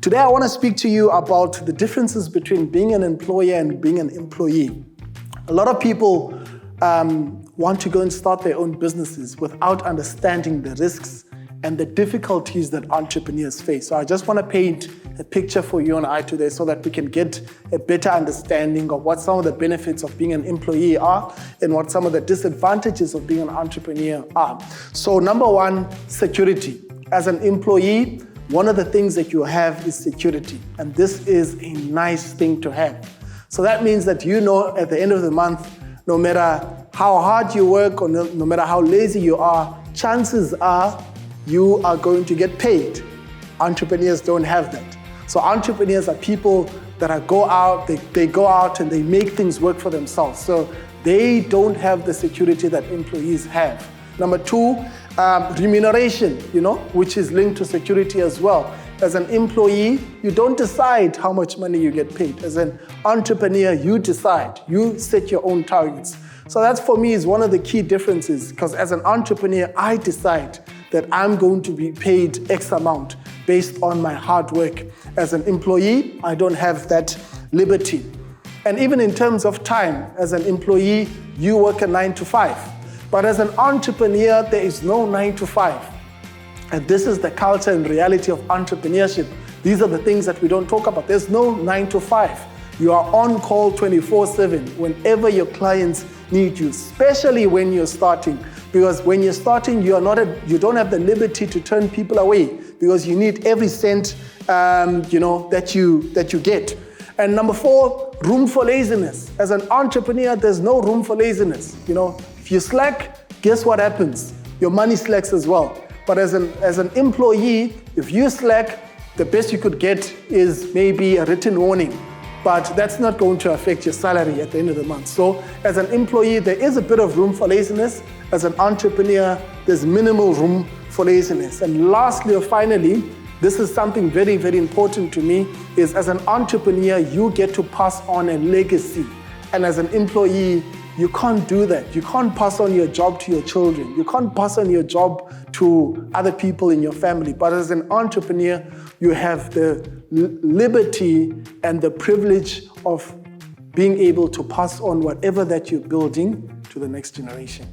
Today, I want to speak to you about the differences between being an employer and being an employee. A lot of people want to go and start their own businesses without understanding the risks and the difficulties that entrepreneurs face. So I just want to paint a picture for you and I today so that we can get a better understanding of what some of the benefits of being an employee are and what some of the disadvantages of being an entrepreneur are. So number one, security. As an employee, one of the things that you have is security, and this is a nice thing to have. So that means that you know at the end of the month, no matter how hard you work or no matter how lazy you are, chances are you are going to get paid. Entrepreneurs don't have that. So entrepreneurs are people that go out, they go out and they make things work for themselves. So they don't have the security that employees have. Number two, remuneration, which is linked to security as well. As an employee, you don't decide how much money you get paid. As an entrepreneur, you decide. You set your own targets. So that for me is one of the key differences, because as an entrepreneur, I decide that I'm going to be paid X amount based on my hard work. As an employee, I don't have that liberty. And even in terms of time, as an employee, you work a 9 to 5. But as an entrepreneur, there is no 9 to 5. And this is the culture and reality of entrepreneurship. These are the things that we don't talk about. There's no 9 to 5. You are on call 24/7 whenever your clients need you, especially when you're starting. Because when you're starting, you don't have the liberty to turn people away because you need every cent that you get. And number four, room for laziness. As an entrepreneur, there's no room for laziness. If you slack, guess what happens? Your money slacks as well. But as an employee, if you slack, the best you could get is maybe a written warning. But that's not going to affect your salary at the end of the month. So as an employee, there is a bit of room for laziness. As an entrepreneur, there's minimal room for laziness. And lastly or finally, this is something very, very important to me, is as an entrepreneur, you get to pass on a legacy. And as an employee, you can't do that. You can't pass on your job to your children. You can't pass on your job to other people in your family. But as an entrepreneur, you have the liberty and the privilege of being able to pass on whatever that you're building to the next generation.